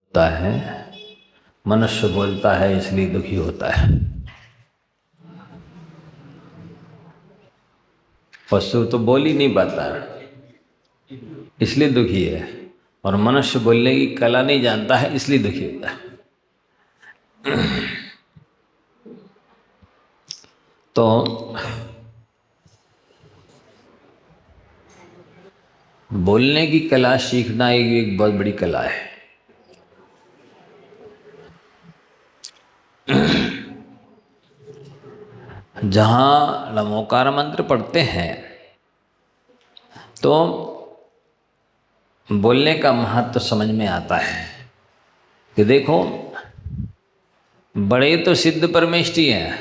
होता है, मनुष्य बोलता है इसलिए दुखी होता है। पशु तो बोल ही नहीं पाता इसलिए दुखी है, और मनुष्य बोलने की कला नहीं जानता है इसलिए दुखी होता है। तो बोलने की कला सीखना एक बहुत बड़ी कला है। जहाँ नमोकार मंत्र पढ़ते हैं तो बोलने का महत्व समझ में आता है कि देखो, बड़े तो सिद्ध परमेष्ठी हैं,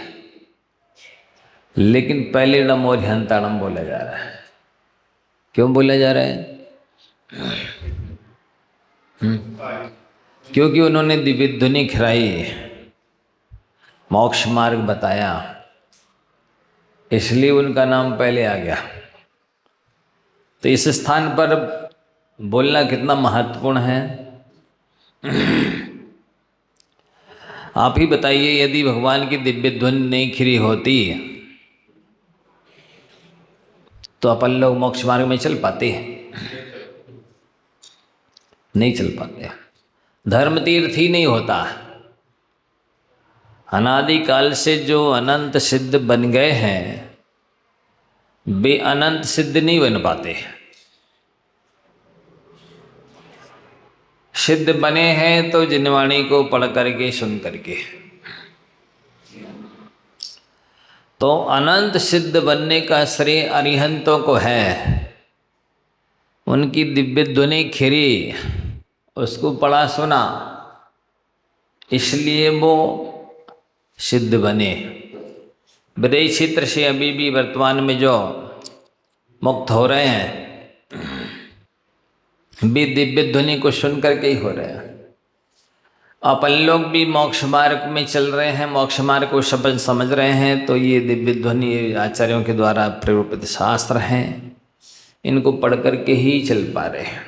लेकिन पहले नमो ह्यंताणम बोला जा रहा है। क्यों बोला जा रहा है? क्योंकि उन्होंने दिव्य ध्वनि खिलाई, मोक्ष मार्ग बताया, इसलिए उनका नाम पहले आ गया। तो इस स्थान पर बोलना कितना महत्वपूर्ण है, आप ही बताइए। यदि भगवान की दिव्य ध्वनि नहीं खिरी होती तो अपन लोग मोक्ष मार्ग में चल पाते? नहीं चल पाते। धर्म तीर्थ ही नहीं होता। अनादिकाल से जो अनंत सिद्ध बन गए हैं वे अनंत सिद्ध नहीं बन पाते। सिद्ध बने हैं तो जिनवाणी को पढ़ करके सुन करके। तो अनंत सिद्ध बनने का श्रेय अरिहंतों को है। उनकी दिव्य ध्वनि खिरी, उसको पढ़ा सुना, इसलिए वो सिद्ध बने। विदेश क्षेत्र से अभी भी वर्तमान में जो मुक्त हो रहे हैं भी दिव्य ध्वनि को सुन करके ही हो रहे हैं। अपन लोग भी मोक्ष मार्ग में चल रहे हैं, मोक्ष मार्ग को शब्द समझ रहे हैं, तो ये दिव्य ध्वनि आचार्यों के द्वारा प्ररूपित शास्त्र हैं, इनको पढ़ करके ही चल पा रहे हैं।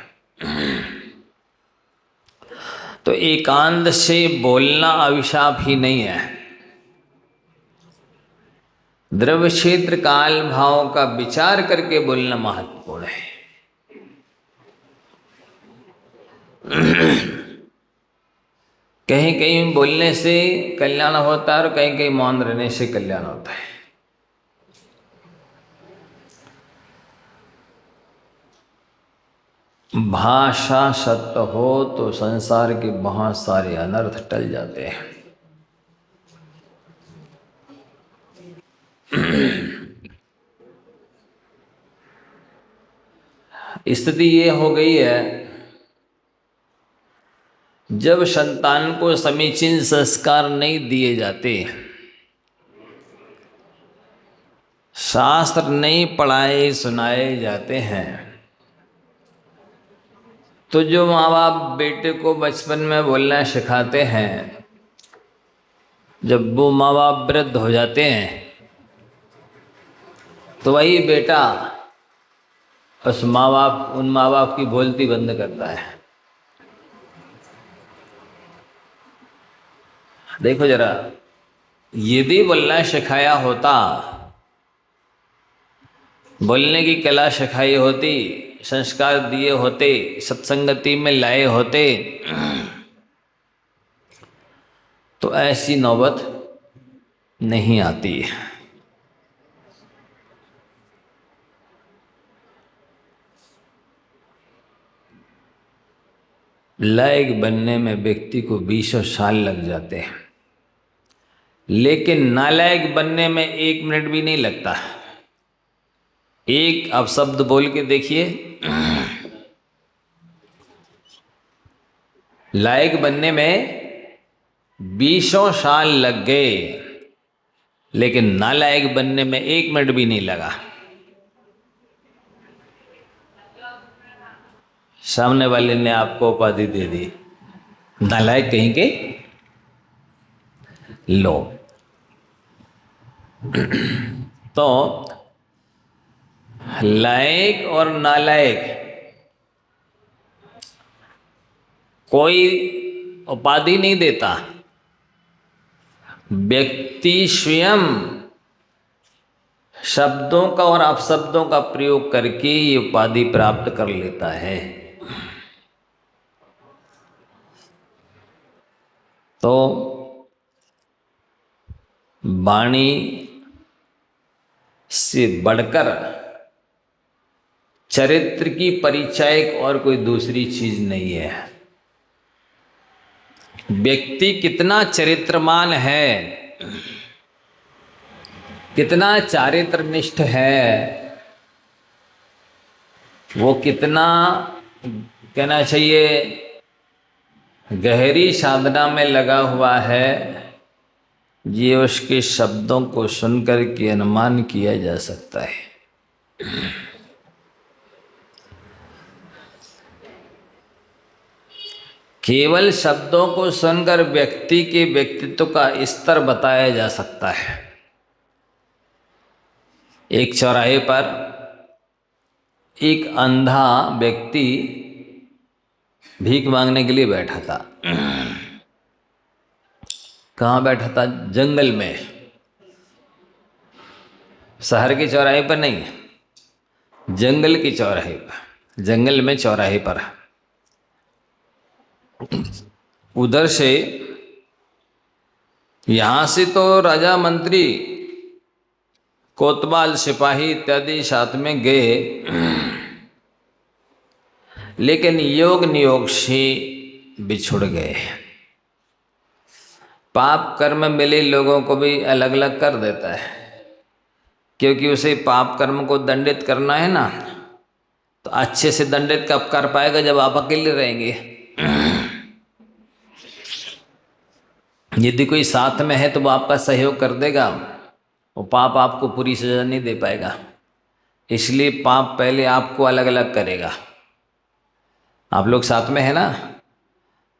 तो एकांत से बोलना अभिशाप ही नहीं है। द्रव्य क्षेत्र काल भाव का विचार करके बोलना महत्वपूर्ण है। कहीं कहीं बोलने से कल्याण होता है और कहीं कहीं मौन रहने से कल्याण होता है। भाषा सत्य हो तो संसार के बहुत सारे अनर्थ टल जाते हैं। स्थिति ये हो गई है, जब संतान को समीचीन संस्कार नहीं दिए जाते, शास्त्र नहीं पढ़ाए सुनाए जाते हैं, तो जो माँ बाप बेटे को बचपन में बोलना सिखाते हैं, जब वो माँ बाप वृद्ध हो जाते हैं तो वही बेटा उन माँ बाप की बोलती बंद करता है। देखो जरा, यदि बोलना सिखाया होता, बोलने की कला सिखाई होती, संस्कार दिए होते, सत्संगति में लाए होते, तो ऐसी नौबत नहीं आती। लायक बनने में व्यक्ति को 20 साल लग जाते हैं, लेकिन नालायक बनने में 1 मिनट भी नहीं लगता। एक अपशब्द बोल के देखिए, लायक बनने में 20 साल लग गए, लेकिन नालायक बनने में 1 मिनट भी नहीं लगा। सामने वाले ने आपको उपाधि दे दी, नालायक कहीं के। लो तो लायक और नालायक कोई उपाधि नहीं देता, व्यक्ति स्वयं शब्दों का और अपशब्दों का प्रयोग करके ये उपाधि प्राप्त कर लेता है। तो वाणी से बढ़कर चरित्र की परिचायक और कोई दूसरी चीज नहीं है। व्यक्ति कितना चरित्रमान है, कितना चारित्रनिष्ठ है, वो कितना कहना चाहिए गहरी साधना में लगा हुआ है, ये उसके शब्दों को सुनकर के अनुमान किया जा सकता है। केवल शब्दों को सुनकर व्यक्ति के व्यक्तित्व का स्तर बताया जा सकता है। एक चौराहे पर एक अंधा व्यक्ति भीख मांगने के लिए बैठा था। कहाँ बैठा था? जंगल में, शहर के चौराहे पर नहीं, जंगल के चौराहे पर, जंगल में चौराहे पर। उधर से यहाँ से तो राजा मंत्री कोतवाल सिपाही इत्यादि साथ में गए, लेकिन योग नियोग से बिछुड़ गए। पाप कर्म मिले लोगों को भी अलग अलग कर देता है, क्योंकि उसे पाप कर्म को दंडित करना है ना, तो अच्छे से दंडित कब कर पाएगा? जब आप अकेले रहेंगे। यदि कोई साथ में है तो वो आपका सहयोग कर देगा, वो पाप आपको पूरी सजा नहीं दे पाएगा। इसलिए पाप पहले आपको अलग अलग करेगा। आप लोग साथ में है ना,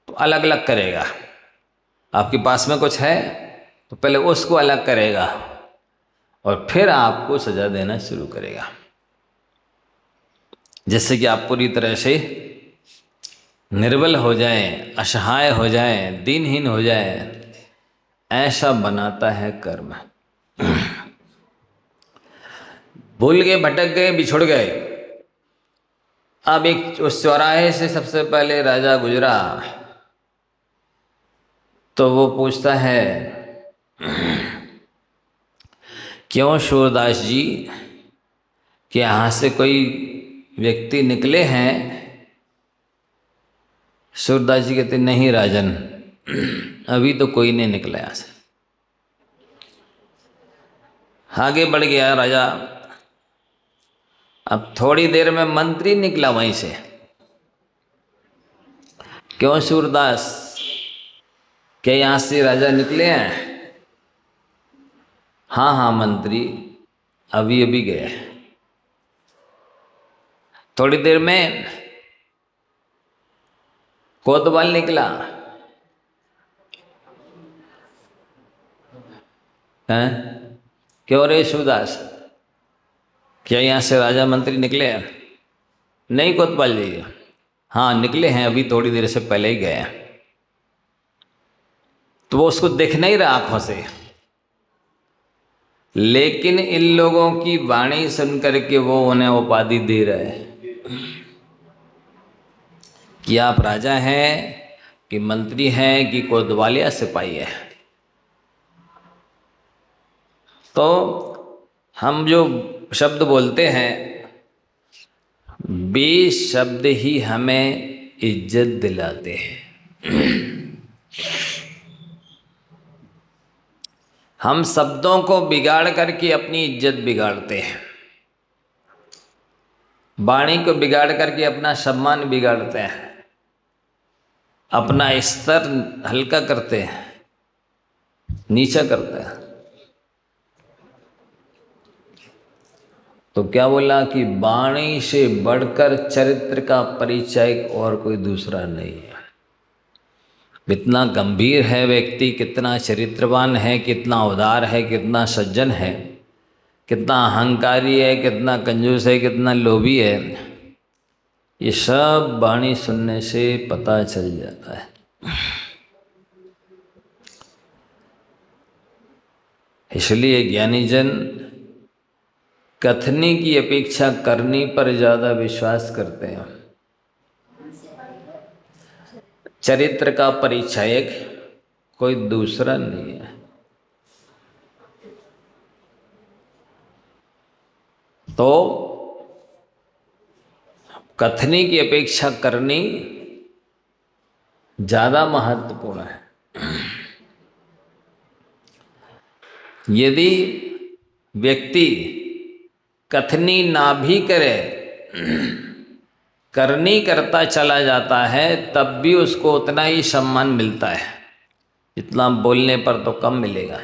तो अलग अलग करेगा। आपके पास में कुछ है तो पहले उसको अलग करेगा और फिर आपको सजा देना शुरू करेगा, जिससे कि आप पूरी तरह से निर्बल हो जाएं, असहाय हो जाएं, दीनहीन हो जाएं। ऐसा बनाता है कर्म। भूल गए, भटक गए, बिछुड़ गए। अब एक उस चौराहे से सबसे पहले राजा गुजरा, तो वो पूछता है, क्यों सूरदास जी, कि यहाँ से कोई व्यक्ति निकले हैं? सूरदास जी कहते, नहीं राजन, अभी तो कोई नहीं निकला यहाँ से। आगे बढ़ गया राजा। अब थोड़ी देर में मंत्री निकला वहीं से। क्यों सूरदास, क्या यहाँ से राजा निकले हैं? हाँ हाँ मंत्री, अभी अभी गए। थोड़ी देर में कोतवाल निकला। हैं? क्यों रे सूरदास, क्या यहाँ से राजा मंत्री निकले हैं? नहीं कोतवाल जी, हाँ निकले हैं, अभी थोड़ी देर से पहले ही गए हैं। तो वो उसको देख नहीं रहा आंखों से, लेकिन इन लोगों की वाणी सुनकर के वो उन्हें उपाधि दे रहे हैं कि आप राजा हैं, कि मंत्री हैं, कि कोतवालिया सिपाही है। तो हम जो शब्द बोलते हैं, वे शब्द ही हमें इज्जत दिलाते हैं। हम शब्दों को बिगाड़ करके अपनी इज्जत बिगाड़ते हैं, वाणी को बिगाड़ करके अपना सम्मान बिगाड़ते हैं, अपना स्तर हल्का करते हैं, नीचा करते हैं। तो क्या बोला कि वाणी से बढ़कर चरित्र का परिचय और कोई दूसरा नहीं है। कितना गंभीर है व्यक्ति, कितना चरित्रवान है, कितना उदार है, कितना सज्जन है, कितना अहंकारी है, कितना कंजूस है, कितना लोभी है, ये सब वाणी सुनने से पता चल जाता है। इसलिए ज्ञानी जन कथनी की अपेक्षा करनी पर ज़्यादा विश्वास करते हैं। चरित्र का परिचायक कोई दूसरा नहीं है। तो कथनी की अपेक्षा करनी ज़्यादा महत्वपूर्ण है। यदि व्यक्ति कथनी ना भी करे, करनी करता चला जाता है, तब भी उसको उतना ही सम्मान मिलता है जितना बोलने पर तो कम मिलेगा।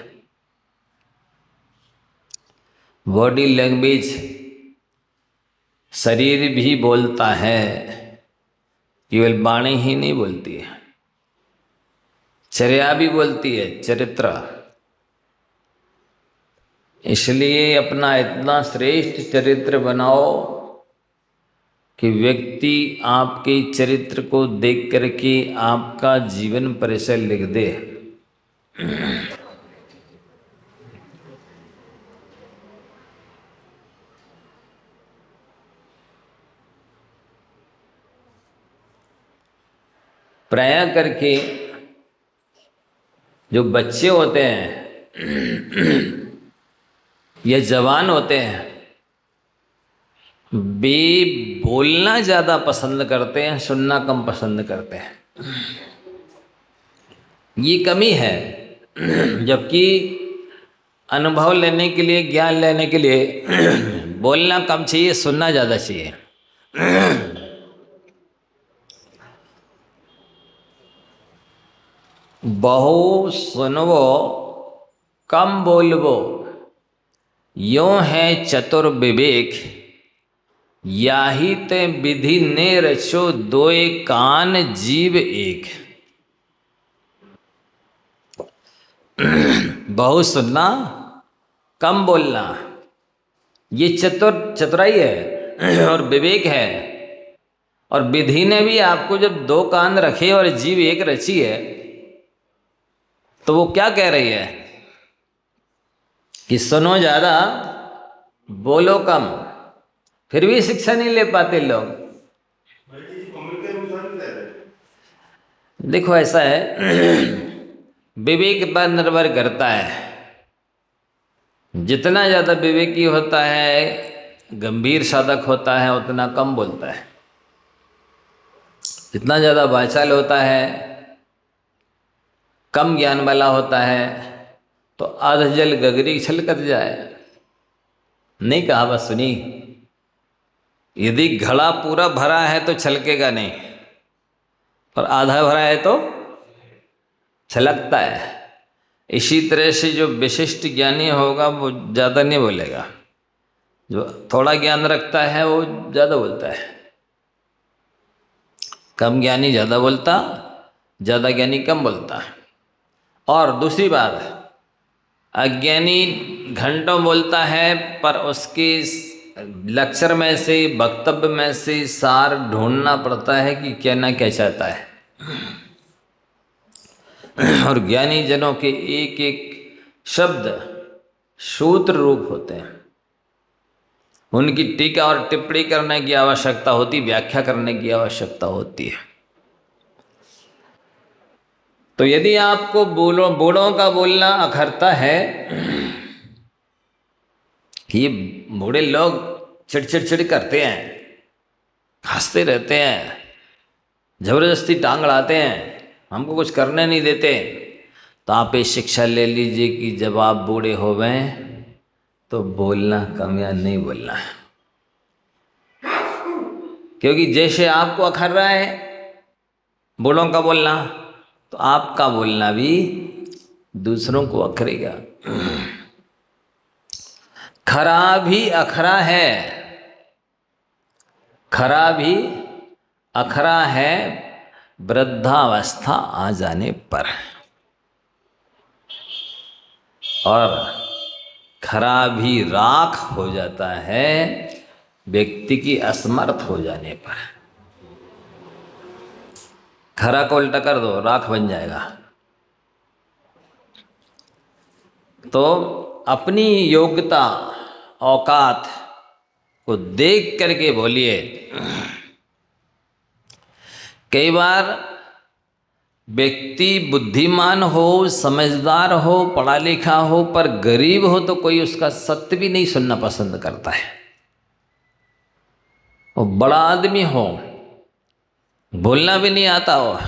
बॉडी लैंग्वेज, शरीर भी बोलता है, केवल वाणी ही नहीं बोलती है, चर्या भी बोलती है, चरित्र। इसलिए अपना इतना श्रेष्ठ चरित्र बनाओ कि व्यक्ति आपके चरित्र को देख करके आपका जीवन परिचय लिख दे। प्राय करके जो बच्चे होते हैं या जवान होते हैं, वे बोलना ज़्यादा पसंद करते हैं, सुनना कम पसंद करते हैं। ये कमी है। जबकि अनुभव लेने के लिए, ज्ञान लेने के लिए बोलना कम चाहिए, सुनना ज़्यादा चाहिए। बहु सुनवो कम बोलवो, यों है चतुर विवेक, याही ते विधि ने रचो, दोए कान जीव एक। बहुत सुनना कम बोलना, ये चतुराई है और विवेक है। और विधि ने भी आपको जब दो कान रखे और जीव एक रची है, तो वो क्या कह रही है कि सुनो ज़्यादा, बोलो कम। फिर भी शिक्षा नहीं ले पाते लोग। देखो ऐसा है, विवेक पर निर्भर करता है। जितना ज़्यादा विवेकी होता है, गंभीर साधक होता है, उतना कम बोलता है। जितना ज़्यादा वाचाल होता है, कम ज्ञान वाला होता है, तो आध जल गगरी छलकत जाए। नहीं कहावत सुनी? यदि घड़ा पूरा भरा है तो छलकेगा नहीं, और आधा भरा है तो छलकता है। इसी तरह से जो विशिष्ट ज्ञानी होगा वो ज़्यादा नहीं बोलेगा, जो थोड़ा ज्ञान रखता है वो ज़्यादा बोलता है। कम ज्ञानी ज़्यादा बोलता, ज़्यादा ज्ञानी कम बोलता। और दूसरी बात, अज्ञानी घंटों बोलता है, पर उसके लेक्चर में से, वक्तव्य में से सार ढूंढना पड़ता है कि कहना क्या चाहता है। और ज्ञानी जनों के एक एक शब्द सूत्र रूप होते हैं। उनकी टीका और टिप्पणी करने की आवश्यकता होती, व्याख्या करने की आवश्यकता होती है। तो यदि आपको बूढ़ों का बोलना अखरता है कि ये बूढ़े लोग चिड़चिड़ करते हैं, हंसते रहते हैं, जबरदस्ती टांग अड़ाते हैं, हमको कुछ करने नहीं देते, तो आप ये शिक्षा ले लीजिए कि जब आप बूढ़े हो गए तो बोलना कम या नहीं बोलना है। क्योंकि जैसे आपको अखर रहा है बूढ़ों का बोलना, तो आपका बोलना भी दूसरों को अखरेगा। खरा भी अखरा है, खरा भी अखरा है, वृद्धावस्था आ जाने पर। और खरा भी राख हो जाता है व्यक्ति की असमर्थ हो जाने पर। खरा को उल्टा कर दो, राख बन जाएगा। तो अपनी योग्यता औकात को देख करके बोलिए। कई बार व्यक्ति बुद्धिमान हो, समझदार हो, पढ़ा लिखा हो, पर गरीब हो तो कोई उसका सत्य भी नहीं सुनना पसंद करता है। वो बड़ा आदमी हो, बोलना भी नहीं आता हो,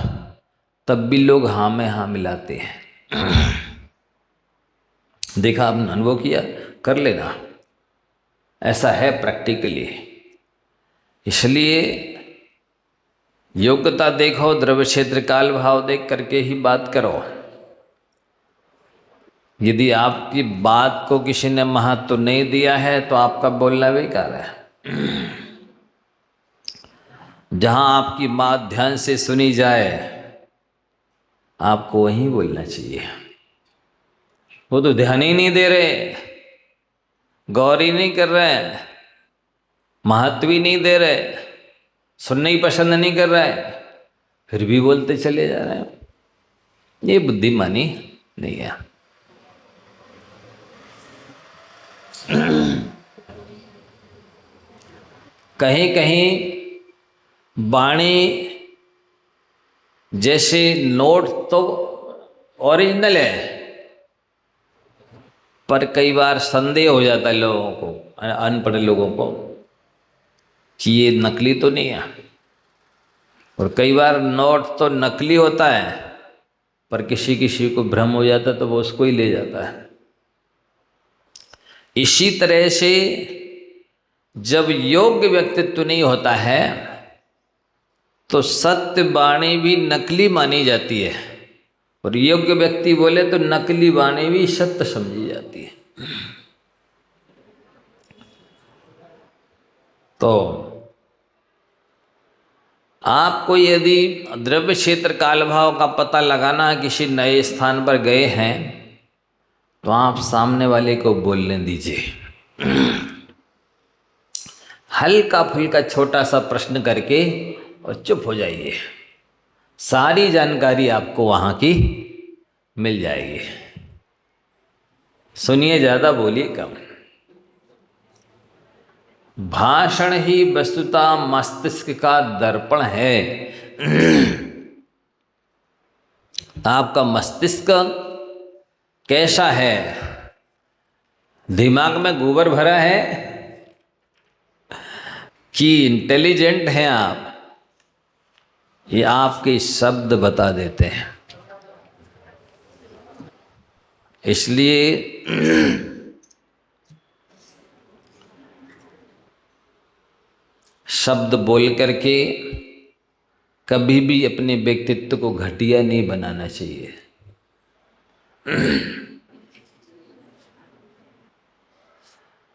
तब भी लोग हाँ में हाँ मिलाते हैं। देखा, आपने अनुभव किया, कर लेना, ऐसा है प्रैक्टिकली। इसलिए योग्यता देखो, द्रव्य क्षेत्र काल भाव देख करके ही बात करो। यदि आपकी बात को किसी ने महत्व नहीं दिया है तो आपका बोलना बेकार है। जहां आपकी बात ध्यान से सुनी जाए, आपको वहीं बोलना चाहिए। वो तो ध्यान ही नहीं दे रहे, गौर ही नहीं कर रहे, महत्व ही नहीं दे रहे, सुनना ही पसंद नहीं कर रहा है, फिर भी बोलते चले जा रहे हैं। ये बुद्धिमानी नहीं है। कहीं कहीं वाणी जैसे नोट तो ओरिजिनल है, पर कई बार संदेह हो जाता है लोगों को, अनपढ़ लोगों को, कि ये नकली तो नहीं है। और कई बार नोट तो नकली होता है, पर किसी किसी को भ्रम हो जाता है तो वो उसको ही ले जाता है। इसी तरह से जब योग्य व्यक्तित्व नहीं होता है तो सत्य वाणी भी नकली मानी जाती है, और योग्य व्यक्ति बोले तो नकली वाणी भी सत्य समझी जाती है। तो आपको यदि द्रव्य क्षेत्र काल भाव का पता लगाना, किसी नए स्थान पर गए हैं, तो आप सामने वाले को बोलने दीजिए। हल्का फुल्का छोटा सा प्रश्न करके और चुप हो जाइए, सारी जानकारी आपको वहां की मिल जाएगी। सुनिए ज़्यादा, बोलिए कम। भाषण ही वस्तुतः मस्तिष्क का दर्पण है। आपका मस्तिष्क कैसा है? दिमाग में गोबर भरा है कि इंटेलिजेंट हैं आप? ये आपके शब्द बता देते हैं। इसलिए शब्द बोल करके कभी भी अपने व्यक्तित्व को घटिया नहीं बनाना चाहिए।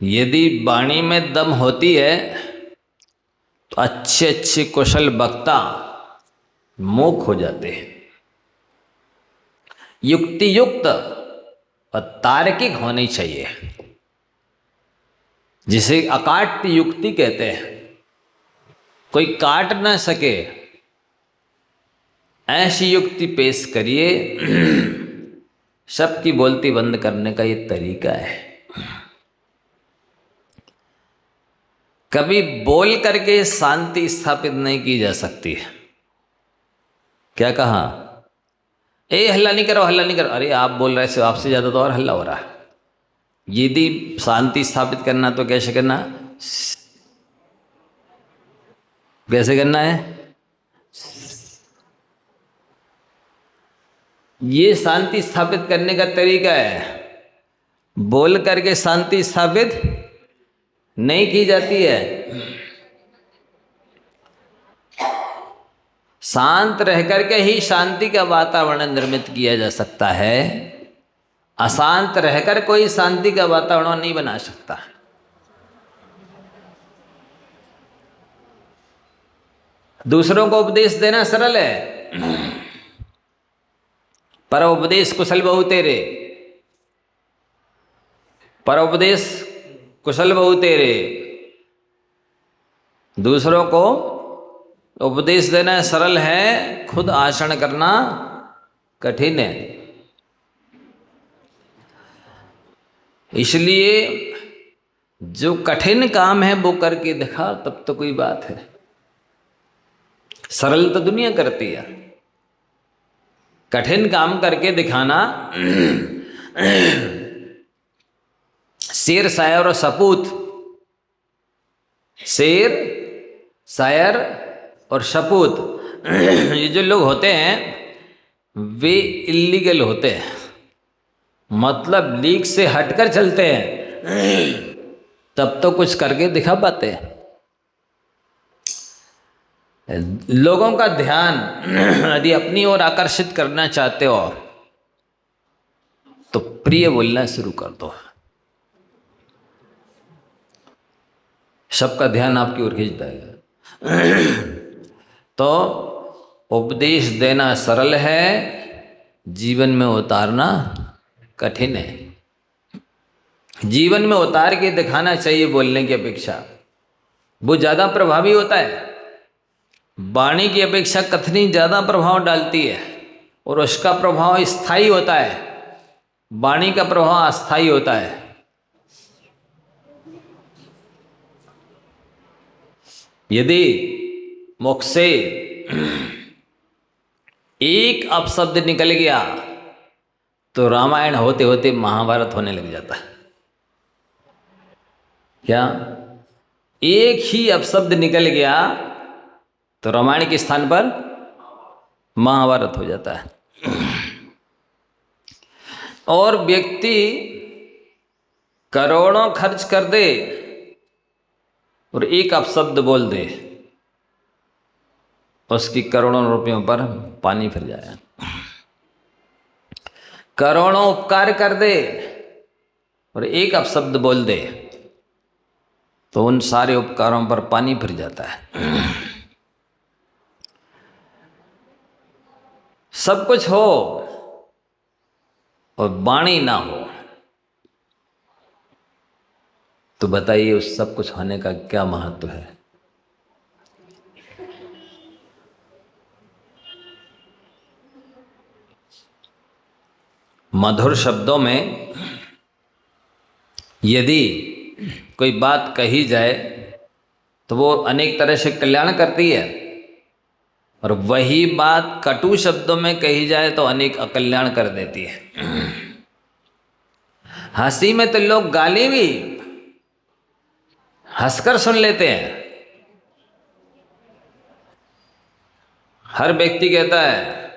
यदि वाणी में दम होती है तो अच्छे अच्छे कुशल वक्ता मूक हो जाते हैं। युक्ति युक्त और तार्किक होनी चाहिए, जिसे अकाट्य युक्ति कहते हैं। कोई काट ना सके ऐसी युक्ति पेश करिए। सबकी बोलती बंद करने का ये तरीका है। कभी बोल करके शांति स्थापित नहीं की जा सकती। क्या कहा? ए हल्ला नहीं करो, हल्ला नहीं करो। अरे आप बोल रहे हो, आपसे ज़्यादा तो और हल्ला हो रहा है। यदि शांति स्थापित करना तो कैसे करना? कैसे करना है? ये शांति स्थापित करने का तरीका है। बोल करके शांति स्थापित नहीं की जाती है। शांत रह करके ही शांति का वातावरण निर्मित किया जा सकता है। अशांत रहकर कोई शांति का वातावरण नहीं बना सकता। दूसरों को उपदेश देना सरल है, पर उपदेश कुशल बहु तेरे। पर उपदेश कुशल बहु तेरे। दूसरों को उपदेश देना सरल है, खुद आचरण करना कठिन है। इसलिए जो कठिन काम है वो करके दिखा, तब तो कोई बात है। सरल तो दुनिया करती है, कठिन काम करके दिखाना। शेर, शायर और सपूत, शेर, शायर और सपूत, ये जो लोग होते हैं वे इल्लीगल होते हैं, मतलब लीग से हटकर चलते हैं, तब तो कुछ करके दिखा पाते हैं। लोगों का ध्यान यदि अपनी ओर आकर्षित करना चाहते हो तो प्रिय बोलना शुरू कर दो, सबका ध्यान आपकी ओर खींच जाएगा। तो उपदेश देना सरल है, जीवन में उतारना कठिन है। जीवन में उतार के दिखाना चाहिए बोलने की अपेक्षा, वो ज़्यादा प्रभावी होता है। वाणी की अपेक्षा कथनी ज़्यादा प्रभाव डालती है और उसका प्रभाव स्थायी होता है, वाणी का प्रभाव अस्थायी होता है। यदि मुख से एक अपशब्द निकल गया तो रामायण होते होते महाभारत होने लग जाता है। क्या एक ही अपशब्द निकल गया तो रामायण के स्थान पर महाभारत हो जाता है। और व्यक्ति करोड़ों खर्च कर दे और एक अपशब्द बोल दे, उसकी करोड़ों रुपयों पर पानी फिर जाए। करोड़ों उपकार कर दे और एक अपशब्द बोल दे तो उन सारे उपकारों पर पानी फिर जाता है। सब कुछ हो और वाणी ना हो तो बताइए उस सब कुछ होने का क्या महत्व है। मधुर शब्दों में यदि कोई बात कही जाए तो वो अनेक तरह से कल्याण करती है, और वही बात कटु शब्दों में कही जाए तो अनेक अकल्याण कर देती है। हंसी में तो लोग गाली भी हंसकर सुन लेते हैं। हर व्यक्ति कहता है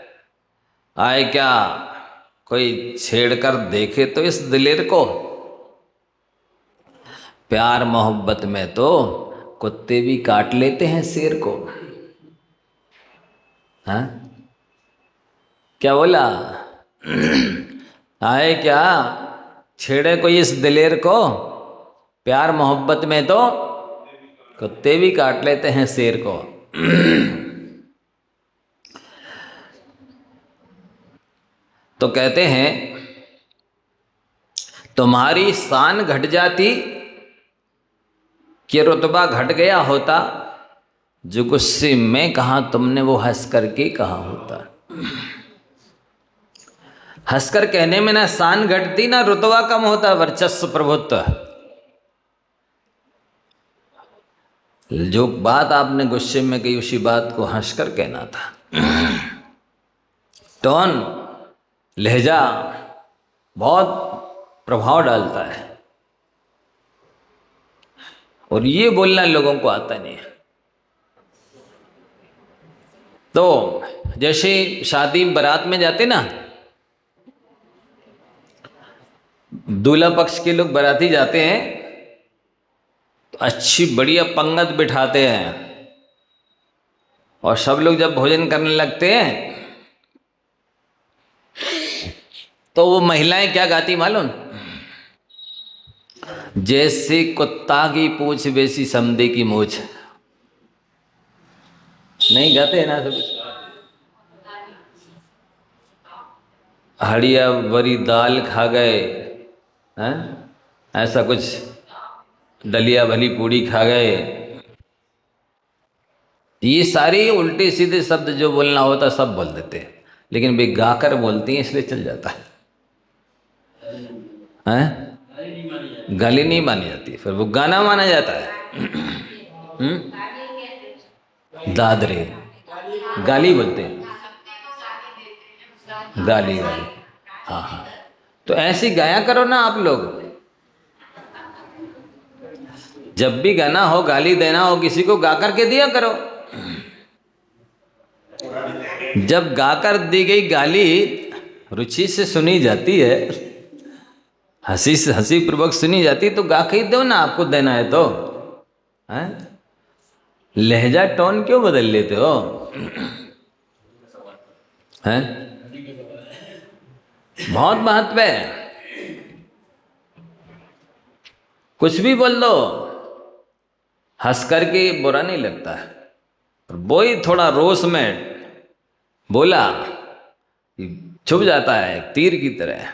आए क्या कोई छेड़कर देखे तो इस दिलेर को, प्यार मोहब्बत में तो कुत्ते भी काट लेते हैं शेर को। हाँ क्या बोला? आए क्या छेड़े कोई इस दिलेर को, प्यार मोहब्बत में तो कुत्ते भी काट लेते हैं शेर को। तो कहते हैं तुम्हारी शान घट जाती कि रुतबा घट गया होता, जो गुस्से में कहा तुमने वो हंस करके कहा होता। हंसकर कहने में ना शान घटती ना रुतबा कम होता, वर्चस्व प्रभुत्व। जो बात आपने गुस्से में कही उसी बात को हंसकर कहना था। टोन, लहजा बहुत प्रभाव डालता है, और ये बोलना लोगों को आता नहीं है। तो जैसे शादी बारात में जाते ना, दूल्हा पक्ष के लोग बाराती जाते हैं तो अच्छी बढ़िया पंगत बिठाते हैं, और सब लोग जब भोजन करने लगते हैं तो वो महिलाएं क्या गाती मालूम? जैसे कुत्ता की पूछ वैसी समदे की मूछ। नहीं गाते हैं ना सब? हड़िया बरी दाल खा गए हैं, ऐसा कुछ, दलिया भली पूड़ी खा गए। ये सारी उल्टे सीधे शब्द जो बोलना होता सब बोल देते हैं, लेकिन वे गाकर बोलती हैं इसलिए चल जाता है। गाली नहीं मानी जाती, फिर वो गाना माना जाता है। दादरे गाली बोलते हैं, गाली गाली। हाँ हाँ, तो ऐसी गाया करो ना आप लोग। जब भी गाना हो, गाली देना हो किसी को, गा करके दिया करो। जब गाकर दी गई गाली रुचि से सुनी जाती है, हंसी पूर्वक सुनी जाती, तो गा के ही दो ना, आपको देना है तो। हैं? लहजा टोन क्यों बदल लेते हो? हैं? बहुत महत्व है। कुछ भी बोल दो, हंस करके बुरा नहीं लगता है। वो ही थोड़ा रोष में बोला, छुप जाता है तीर की तरह।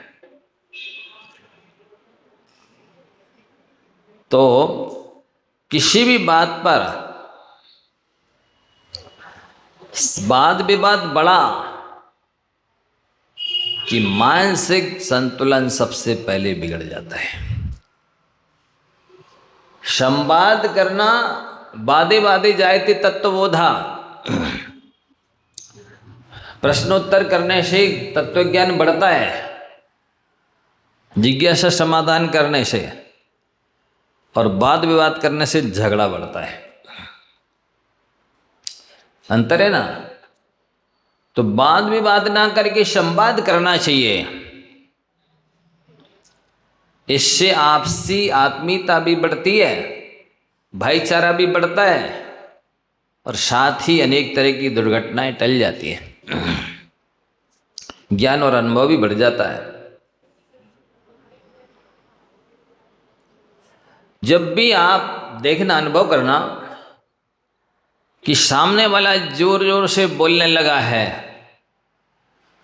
तो किसी भी बात पर वाद विवाद बढ़ा कि मानसिक संतुलन सबसे पहले बिगड़ जाता है। संवाद करना, वादे वादे जायते तत्वबोधा, प्रश्नोत्तर करने से तत्वज्ञान बढ़ता है, जिज्ञासा समाधान करने से, और वाद विवाद करने से झगड़ा बढ़ता है। अंतर है ना? तो वाद विवाद ना करके संवाद करना चाहिए। इससे आपसी आत्मीयता भी बढ़ती है, भाईचारा भी बढ़ता है, और साथ ही अनेक तरह की दुर्घटनाएं टल जाती हैं। ज्ञान और अनुभव भी बढ़ जाता है। जब भी आप देखना, अनुभव करना कि सामने वाला जोर जोर से बोलने लगा है,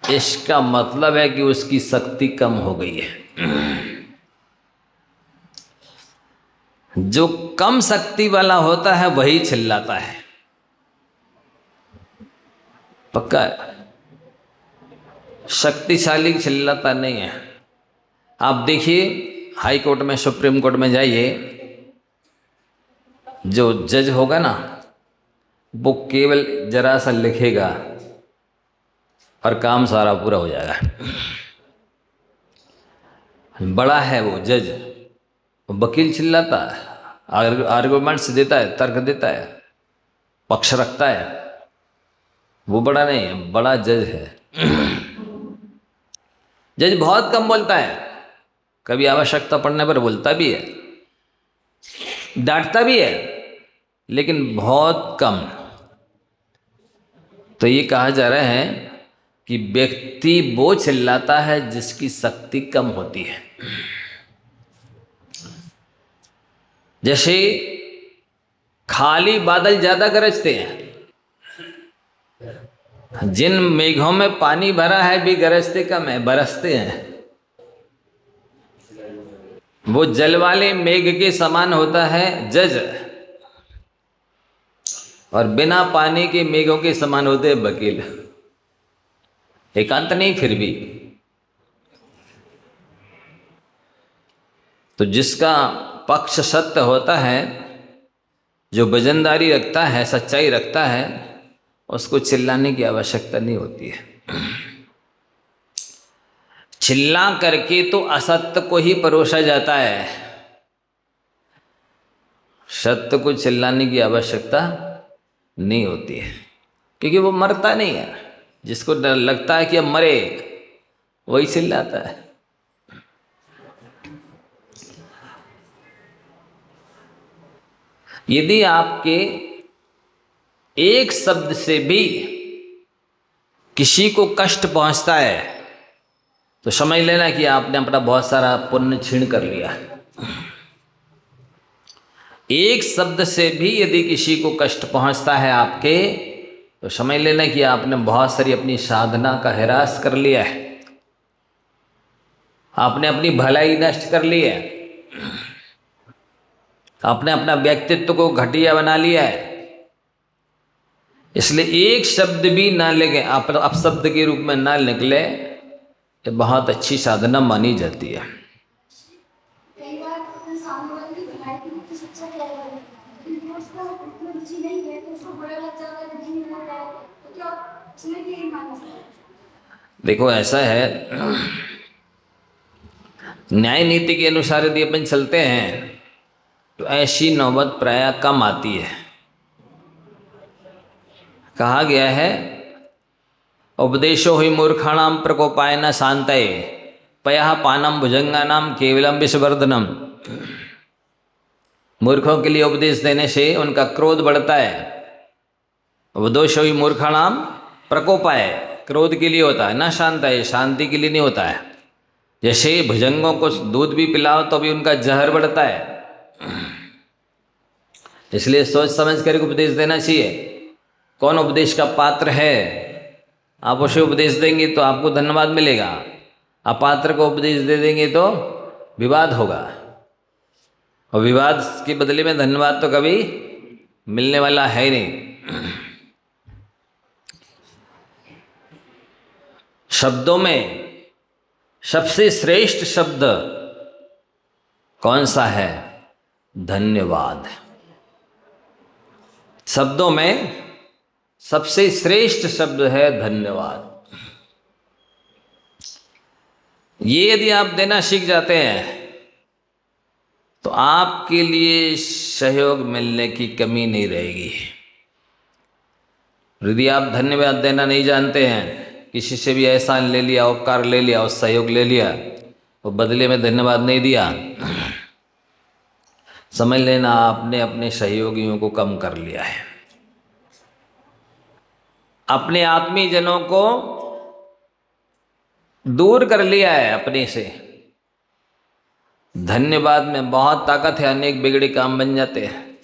इसका मतलब है कि उसकी शक्ति कम हो गई है। जो कम शक्ति वाला होता है वही चिल्लाता है, पक्का है। शक्तिशाली चिल्लाता नहीं है। आप देखिए, हाई कोर्ट में, सुप्रीम कोर्ट में जाइए, जो जज होगा ना, वो केवल जरा सा लिखेगा और काम सारा पूरा हो जाएगा। बड़ा है वो जज, वकील चिल्लाता है, आर्गुमेंट्स देता है, तर्क देता है, पक्ष रखता है। वो बड़ा नहीं है, बड़ा जज है। जज बहुत कम बोलता है, कभी आवश्यकता पड़ने पर बोलता भी है, डांटता भी है, लेकिन बहुत कम। तो ये कहा जा रहा है कि व्यक्ति वो चिल्लाता है जिसकी शक्ति कम होती है। जैसे खाली बादल ज्यादा गरजते हैं, जिन मेघों में पानी भरा है भी गरजते कम है, बरसते हैं। वो जल वाले मेघ के समान होता है जज, और बिना पानी के मेघों के समान होते हैं वकील। एकांत नहीं, फिर भी। तो जिसका पक्ष सत्य होता है, जो वजनदारी रखता है, सच्चाई रखता है, उसको चिल्लाने की आवश्यकता नहीं होती है। चिल्ला करके तो असत्य को ही परोसा जाता है। सत्य को चिल्लाने की आवश्यकता नहीं होती है, क्योंकि वो मरता नहीं है। जिसको डर लगता है कि अब मरे, वही चिल्लाता है। यदि आपके एक शब्द से भी किसी को कष्ट पहुंचता है, तो समझ लेना कि आपने अपना बहुत सारा पुण्य छीन कर लिया। एक शब्द से भी यदि किसी को कष्ट पहुंचता है आपके, तो समझ लेना कि आपने बहुत सारी अपनी साधना का ह्रास कर लिया है, आपने अपनी भलाई नष्ट कर ली है, आपने अपना व्यक्तित्व को घटिया बना लिया है। इसलिए एक शब्द भी ना लगे, आप अपशब्द के रूप में ना निकले, ये बहुत अच्छी साधना मानी जाती है। देखो ऐसा है, न्याय नीति के अनुसार यदि अपन चलते हैं तो ऐसी नौबत प्राय कम आती है। कहा गया है, उपदेशो हि मूर्खाणाम प्रकोपाय न शांतये पयः पानम भुजंगानाम केवलम विषवर्धनम। मूर्खों के लिए उपदेश देने से उनका क्रोध बढ़ता है। उपदेशो हि मूर्खाणाम प्रकोपाय, क्रोध के लिए होता है, न शांतये, शांति के लिए नहीं होता है। जैसे भुजंगों को दूध भी पिलाओ तो भी उनका जहर बढ़ता है। इसलिए सोच समझ कर उपदेश देना चाहिए। कौन उपदेश का पात्र है, आप उसे उपदेश देंगे तो आपको धन्यवाद मिलेगा। अपात्र को उपदेश दे देंगे तो विवाद होगा, और विवाद के बदले में धन्यवाद तो कभी मिलने वाला है ही नहीं। शब्दों में सबसे श्रेष्ठ शब्द कौन सा है? धन्यवाद। शब्दों में सबसे श्रेष्ठ शब्द है धन्यवाद। ये यदि आप देना सीख जाते हैं तो आपके लिए सहयोग मिलने की कमी नहीं रहेगी। यदि आप धन्यवाद देना नहीं जानते हैं, किसी से भी एहसान ले लिया, उपकार ले लिया और सहयोग ले लिया, तो बदले में धन्यवाद नहीं दिया, समझ लेना आपने अपने सहयोगियों को कम कर लिया है। अपने आत्मीय जनों को दूर कर लिया है अपने से। धन्यवाद में बहुत ताकत है। अनेक बिगड़े काम बन जाते हैं,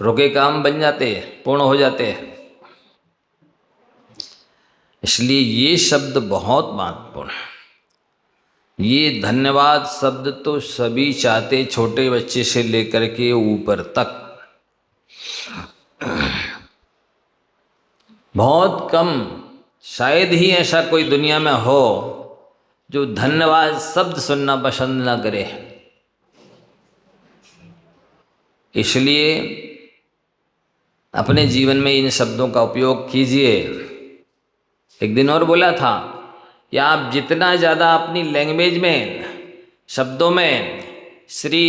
रुके काम बन जाते हैं, पूर्ण हो जाते हैं। इसलिए ये शब्द बहुत महत्वपूर्ण है। ये धन्यवाद शब्द तो सभी चाहते, छोटे बच्चे से लेकर के ऊपर तक। बहुत कम, शायद ही ऐसा कोई दुनिया में हो जो धन्यवाद शब्द सुनना पसंद ना करे। इसलिए अपने जीवन में इन शब्दों का उपयोग कीजिए। एक दिन और बोला था कि आप जितना ज़्यादा अपनी लैंग्वेज में, शब्दों में श्री,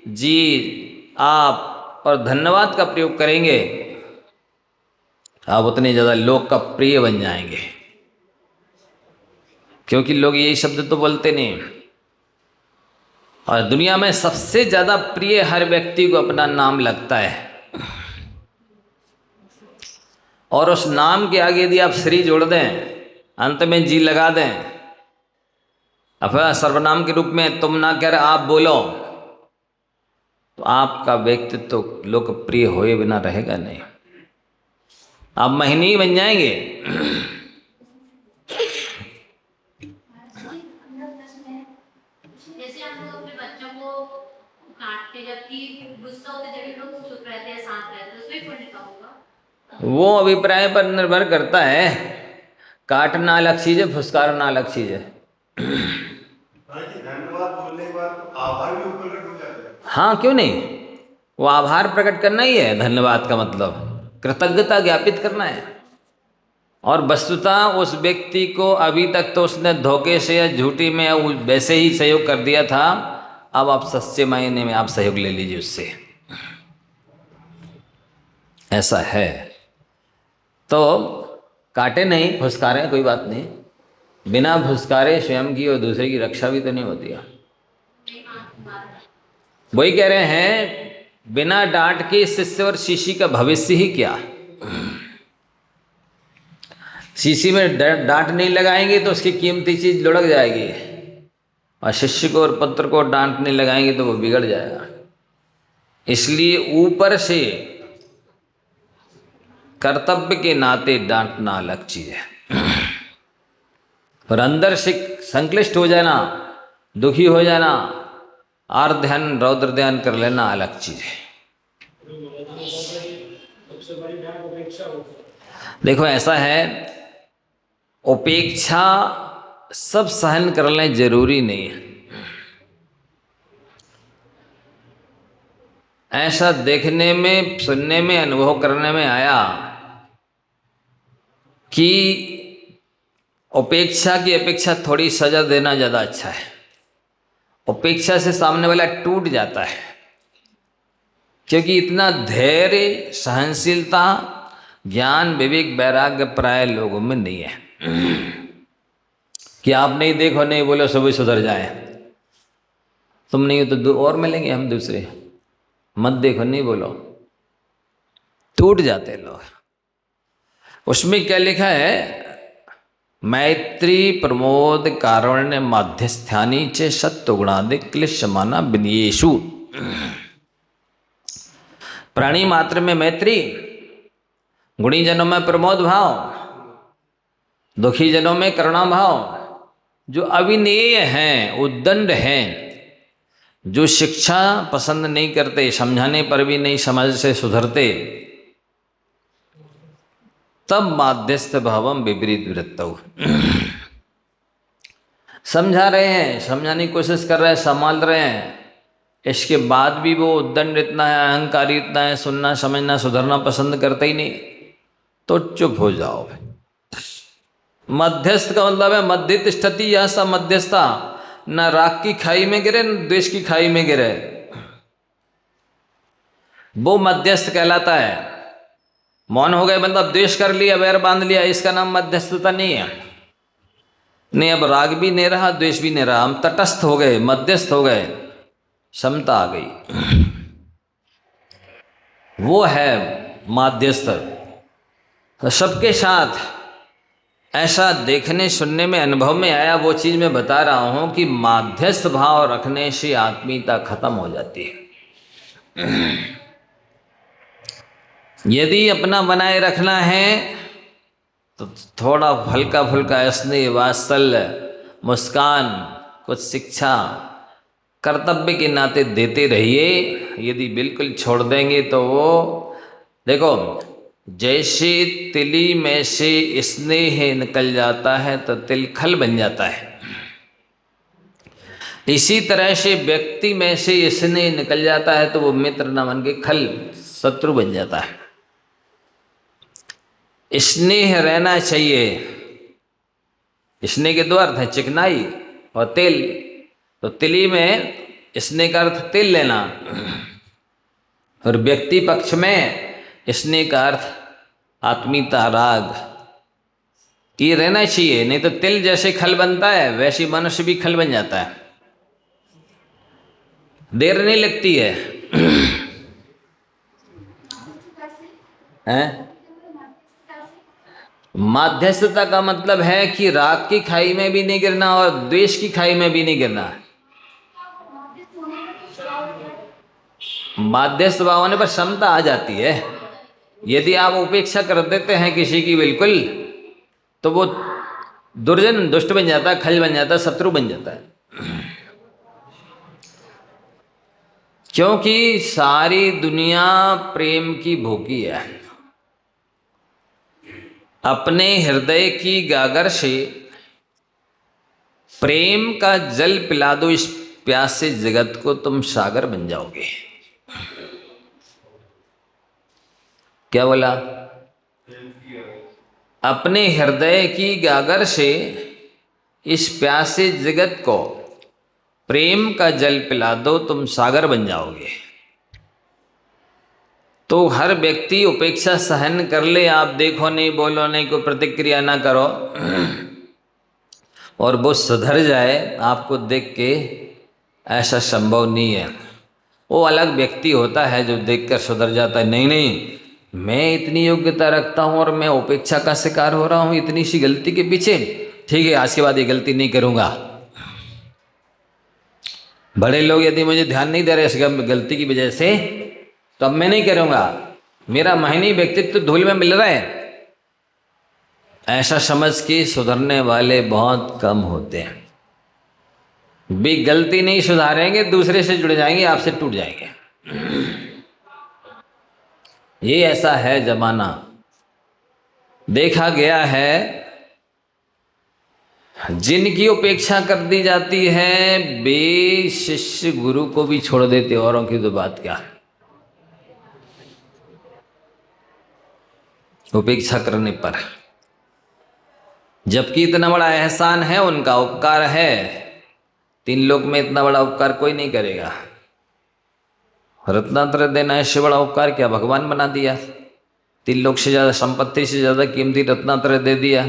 जी, आप और धन्यवाद का प्रयोग करेंगे, आप उतने ज़्यादा लोग का प्रिय बन जाएंगे। क्योंकि लोग यही शब्द तो बोलते नहीं। और दुनिया में सबसे ज़्यादा प्रिय हर व्यक्ति को अपना नाम लगता है, और उस नाम के आगे यदि आप श्री जोड़ दें, अंत में जी लगा दें, अथवा सर्वनाम के रूप में तुम ना कर आप बोलो, तो आपका व्यक्तित्व तो लोकप्रिय होए बिना रहेगा नहीं। आप महनीय बन जाएंगे। जैसे हम लोग अपने बच्चों को काटते, जबकि गुस्सा होते जब लोग चुप रहते हैं, शांत रहते हैं, उसमें पुण्य का होगा। वो अभिप्राय पर निर्भर करता है। काटना अलग चीज है, फुसकारना अलग चीज है। धन्यवाद बोलने के बाद आभार भी प्रकट हो जाता है। हाँ, क्यों नहीं? वो आभार प्रकट करना ही है। धन्यवाद का मतलब कृतज्ञता ज्ञापित करना है। और वस्तुतः उस व्यक्ति को अभी तक तो उसने धोखे से या झूठी में या वैसे ही सहयोग कर दिया था, अब आप सच्चे मायने में आप सहयोग ले लीजिए उससे। ऐसा है तो काटे नहीं, फुसकारे, कोई बात नहीं। बिना फुसकारे स्वयं की और दूसरे की रक्षा भी तो नहीं होती है। वही कह रहे हैं, बिना डांट के शिष्य और शिष्य का भविष्य ही क्या। शीशी में डांट नहीं लगाएंगे तो उसकी कीमती चीज लुढ़क जाएगी, और शिष्य को और पुत्र को डांट नहीं लगाएंगे तो वो बिगड़ जाएगा। इसलिए ऊपर से कर्तव्य के नाते डांटना अलग चीज है, और अंदर से संक्लिष्ट हो जाना, दुखी हो जाना, आर ध्यान रौद्र ध्यान कर लेना अलग चीज है। देखो ऐसा है, उपेक्षा सब सहन कर लें जरूरी नहीं है। ऐसा देखने में, सुनने में, अनुभव करने में आया कि उपेक्षा की अपेक्षा थोड़ी सजा देना ज़्यादा अच्छा है। उपेक्षा से सामने वाला टूट जाता है, क्योंकि इतना धैर्य, सहनशीलता, ज्ञान, विवेक, वैराग्य प्राय लोगों में नहीं है कि आप नहीं देखो, नहीं बोलो, सभी सुधर जाए। तुम नहीं हो तो दो और मिलेंगे हम दूसरे, मत देखो, नहीं बोलो, टूट जाते लोग। उसमें क्या लिखा है? मैत्री प्रमोद कारुण्य माध्यस्थ्यानी चे सत्वगुणादि क्लिश्यमाना विनयेषु। प्राणी मात्र में मैत्री, गुणी जनों में प्रमोद भाव, दुखी जनों में करुणा भाव, जो अविनेय हैं, उद्दंड हैं, जो शिक्षा पसंद नहीं करते, समझाने पर भी नहीं समझ से सुधरते, तब माध्यस्थ भावम विपरीत वृत्तौ। समझा रहे हैं, समझाने की कोशिश कर रहे हैं, संभाल रहे हैं, इसके बाद भी वो उद्दंड इतना है, अहंकारी इतना है, सुनना समझना सुधरना पसंद करते ही नहीं, तो चुप हो जाओ। मध्यस्थ का मतलब है मध्य तिष्ठति, यह सब मध्यस्थता, न राग की खाई में गिरे न द्वेष की खाई में गिरे, वो मध्यस्थ कहलाता है। मौन हो गए मतलब द्वेष कर लिया, वैर बांध लिया, इसका नाम मध्यस्थता नहीं है। नहीं, अब राग भी नहीं रहा, द्वेष भी नहीं रहा, हम तटस्थ हो गए, मध्यस्थ हो गए, समता आ गई, वो है माध्यस्थ। तो सबके साथ ऐसा देखने सुनने में अनुभव में आया, वो चीज़ मैं बता रहा हूँ कि माध्यस्थ भाव रखने से आत्मीयता खत्म हो जाती है। यदि अपना बनाए रखना है तो थोड़ा हल्का फुल्का स्नेह, वात्सल्य, मुस्कान, कुछ शिक्षा कर्तव्य के नाते देते रहिए। यदि बिल्कुल छोड़ देंगे तो वो देखो, जैसे तिली में से स्नेह निकल जाता है तो तिल खल बन जाता है, इसी तरह से व्यक्ति में से स्नेह निकल जाता है तो वो मित्र न बन के खल, शत्रु बन जाता है। स्नेह रहना चाहिए। स्नेह के दो अर्थ है, चिकनाई और तेल। तो तिली में स्नेह का अर्थ तेल लेना, और व्यक्ति पक्ष में स्नेह का अर्थ आत्मीयता, राग, ये रहना चाहिए। नहीं तो तिल जैसे खल बनता है वैसे मनुष्य भी खल बन जाता है, देर नहीं लगती है। हैं? माध्यस्थता का मतलब है कि राग की खाई में भी नहीं गिरना और द्वेष की खाई में भी नहीं गिरना। माध्यस्थ भाव होने पर क्षमता आ जाती है। यदि आप उपेक्षा कर देते हैं किसी की बिल्कुल, तो वो दुर्जन, दुष्ट बन जाता है, खल बन जाता है, शत्रु बन जाता है। क्योंकि सारी दुनिया प्रेम की भूखी है। अपने हृदय की गागर से प्रेम का जल पिला दो इस प्यासे जगत को, तुम सागर बन जाओगे। क्या बोला? अपने हृदय की गागर से इस प्यासे जगत को प्रेम का जल पिला दो, तुम सागर बन जाओगे। तो हर व्यक्ति उपेक्षा सहन कर ले, आप देखो नहीं, बोलो नहीं, कोई प्रतिक्रिया ना करो, और वो सुधर जाए आपको देख के, ऐसा संभव नहीं है। वो अलग व्यक्ति होता है जो देखकर सुधर जाता है। नहीं नहीं, मैं इतनी योग्यता रखता हूँ और मैं उपेक्षा का शिकार हो रहा हूँ इतनी सी गलती के पीछे, ठीक है आज के बाद ये गलती नहीं करूँगा। बड़े लोग यदि मुझे ध्यान नहीं दे रहे इस गलती की वजह से, तो अब मैं नहीं करूँगा, मेरा महनी व्यक्तित्व धूल में मिल रहा है, ऐसा समझ के सुधरने वाले बहुत कम होते हैं। भी गलती नहीं सुधारेंगे, दूसरे से जुड़ जाएंगे, आपसे टूट जाएंगे। ये ऐसा है जमाना। देखा गया है जिनकी उपेक्षा कर दी जाती है, वे शिष्य गुरु को भी छोड़ देते, औरों की तो बात क्या। उपेक्षा करने पर जबकि इतना बड़ा एहसान है उनका, उपकार है। 3 लोक में इतना बड़ा उपकार कोई नहीं करेगा। रत्नात्रय देना इससे बड़ा उपकार क्या, भगवान बना दिया। 3 लोक से ज़्यादा, संपत्ति से ज़्यादा कीमती रत्नात्रय दे दिया,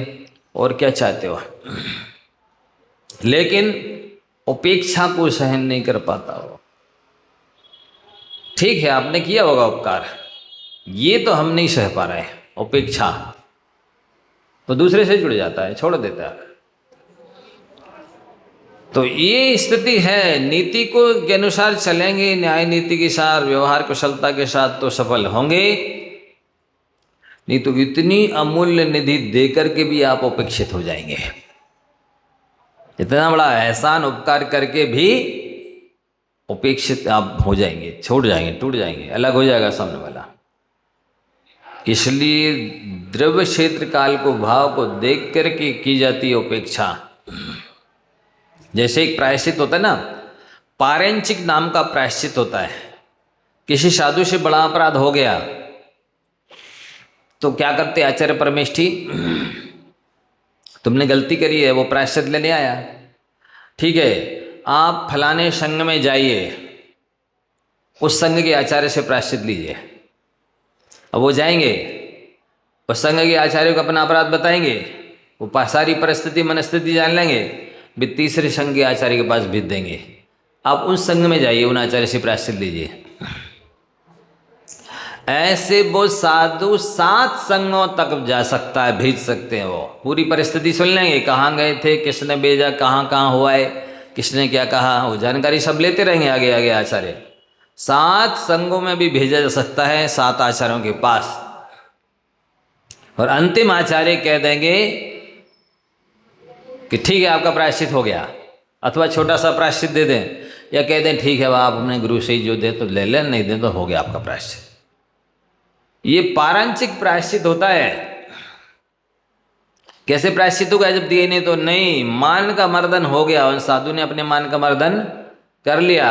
और क्या चाहते हो। लेकिन उपेक्षा को सहन नहीं कर पाता हो। ठीक है, आपने किया होगा उपकार, ये तो हम नहीं सह पा रहे। उपेक्षा तो दूसरे से जुड़ जाता है, छोड़ देता है। तो ये स्थिति है। नीति को के अनुसार चलेंगे, न्याय नीति के साथ, व्यवहार कुशलता के साथ, तो सफल होंगे। नहीं तो इतनी अमूल्य निधि देकर के भी आप उपेक्षित हो जाएंगे। इतना बड़ा एहसान उपकार करके भी उपेक्षित आप हो जाएंगे, छोड़ जाएंगे, टूट जाएंगे, अलग हो जाएगा सामने वाला। इसलिए द्रव्य क्षेत्र काल को, भाव को देख करके की जाती है उपेक्षा। जैसे एक प्रायश्चित होता है ना, पारंचिक नाम का प्रायश्चित होता है। किसी साधु से बड़ा अपराध हो गया तो क्या करते आचार्य परमेष्ठी, तुमने गलती करी है, वो प्रायश्चित लेने आया। ठीक है, आप फलाने संघ में जाइए, उस संघ के आचार्य से प्रायश्चित लीजिए। अब वो जाएंगे, उस संघ के आचार्य को अपना अपराध बताएंगे, वो सारी परिस्थिति मनस्थिति जान लेंगे, भी तीसरे संघ के आचार्य के पास भेज देंगे। आप उस संघ में जाइए, उन आचार्य से प्रायश्चित लीजिए। ऐसे वो साधु 7 संघों तक जा सकता है, भेज सकते हैं। वो पूरी परिस्थिति सुन लेंगे, कहाँ गए थे, किसने भेजा, कहाँ कहाँ हुआ है, किसने क्या कहा, वो जानकारी सब लेते रहेंगे आगे आगे आचार्य। 7 संघों में भी भेजा जा सकता है, 7 आचार्यों के पास। और अंतिम आचार्य कह देंगे कि ठीक है आपका प्रायश्चित हो गया, अथवा छोटा सा प्रायश्चित दे दें, या कह दें ठीक है आप अपने गुरु से ही जो दे तो ले लें, नहीं दे तो हो गया आपका प्रायश्चित। ये पारंचिक प्रायश्चित होता है। कैसे प्रायश्चित होगा, जब दिए नहीं तो नहीं, मान का मर्दन हो गया। उन साधु ने अपने मान का मर्दन कर लिया,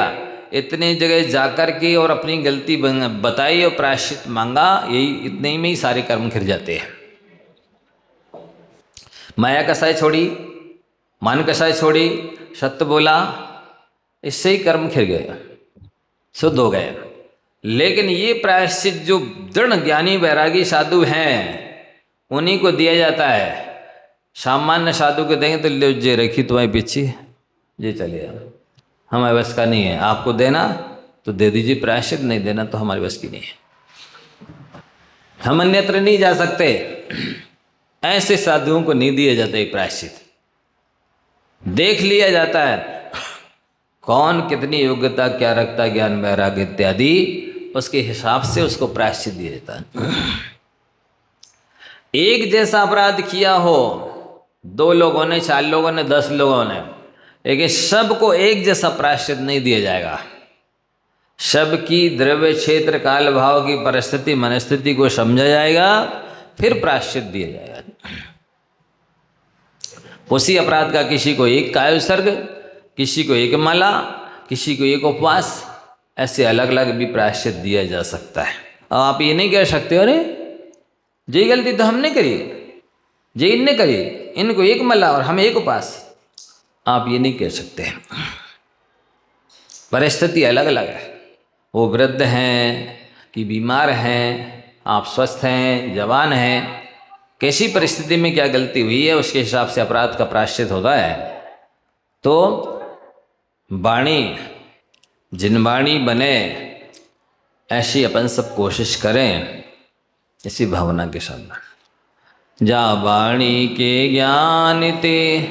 इतने जगह जाकर के और अपनी गलती बताई और प्रायश्चित मांगा, यही इतने में ही सारे कर्म खिर जाते हैं। माया कसाई छोड़ी, मान कसाई छोड़ी, सत्य बोला, इससे ही कर्म खिर गए, शुद्ध हो गए। लेकिन ये प्रायश्चित जो दृढ़ ज्ञानी वैरागी साधु हैं उन्हीं को दिया जाता है। सामान्य साधु को देंगे तो ले जे रखी तुम्हारे पीछे, ये चलिए, हमारे बस का नहीं है, आपको देना तो दे दीजिए प्रायश्चित, नहीं देना तो हमारे बस की नहीं है, हम अन्यत्र नहीं जा सकते। ऐसे साधुओं को नहीं दिए जाते प्रायश्चित। देख लिया जाता है कौन कितनी योग्यता क्या रखता, ज्ञान वैराग्य इत्यादि, उसके हिसाब से उसको प्रायश्चित दिया जाता है। एक जैसा अपराध किया हो 2 लोगों ने, 4 लोगों ने, 10 लोगों ने, लेकिन सबको एक जैसा प्रायश्चित नहीं दिया जाएगा। सबकी द्रव्य क्षेत्र काल भाव की परिस्थिति मनस्थिति को समझा जाएगा, फिर प्रायश्चित दिया जाएगा। उसी अपराध का किसी को 1 कायोत्सर्ग, किसी को 1 माला, किसी को 1 उपवास, ऐसे अलग अलग भी प्रायश्चित दिया जा सकता है। अब आप ये नहीं कह सकते अरे जी गलती तो हमने करी, जी इनने करी, इनको 1 माला और हमें 1 उपवास, आप ये नहीं कह सकते। परिस्थिति अलग अलग है। वो वृद्ध हैं कि बीमार हैं, आप स्वस्थ हैं, जवान हैं, कैसी परिस्थिति में क्या गलती हुई है उसके हिसाब से अपराध का प्रायश्चित होता है। तो वाणी जिनवाणी बने, ऐसी अपन सब कोशिश करें, इसी भावना के साथ। जा वाणी के ज्ञान ते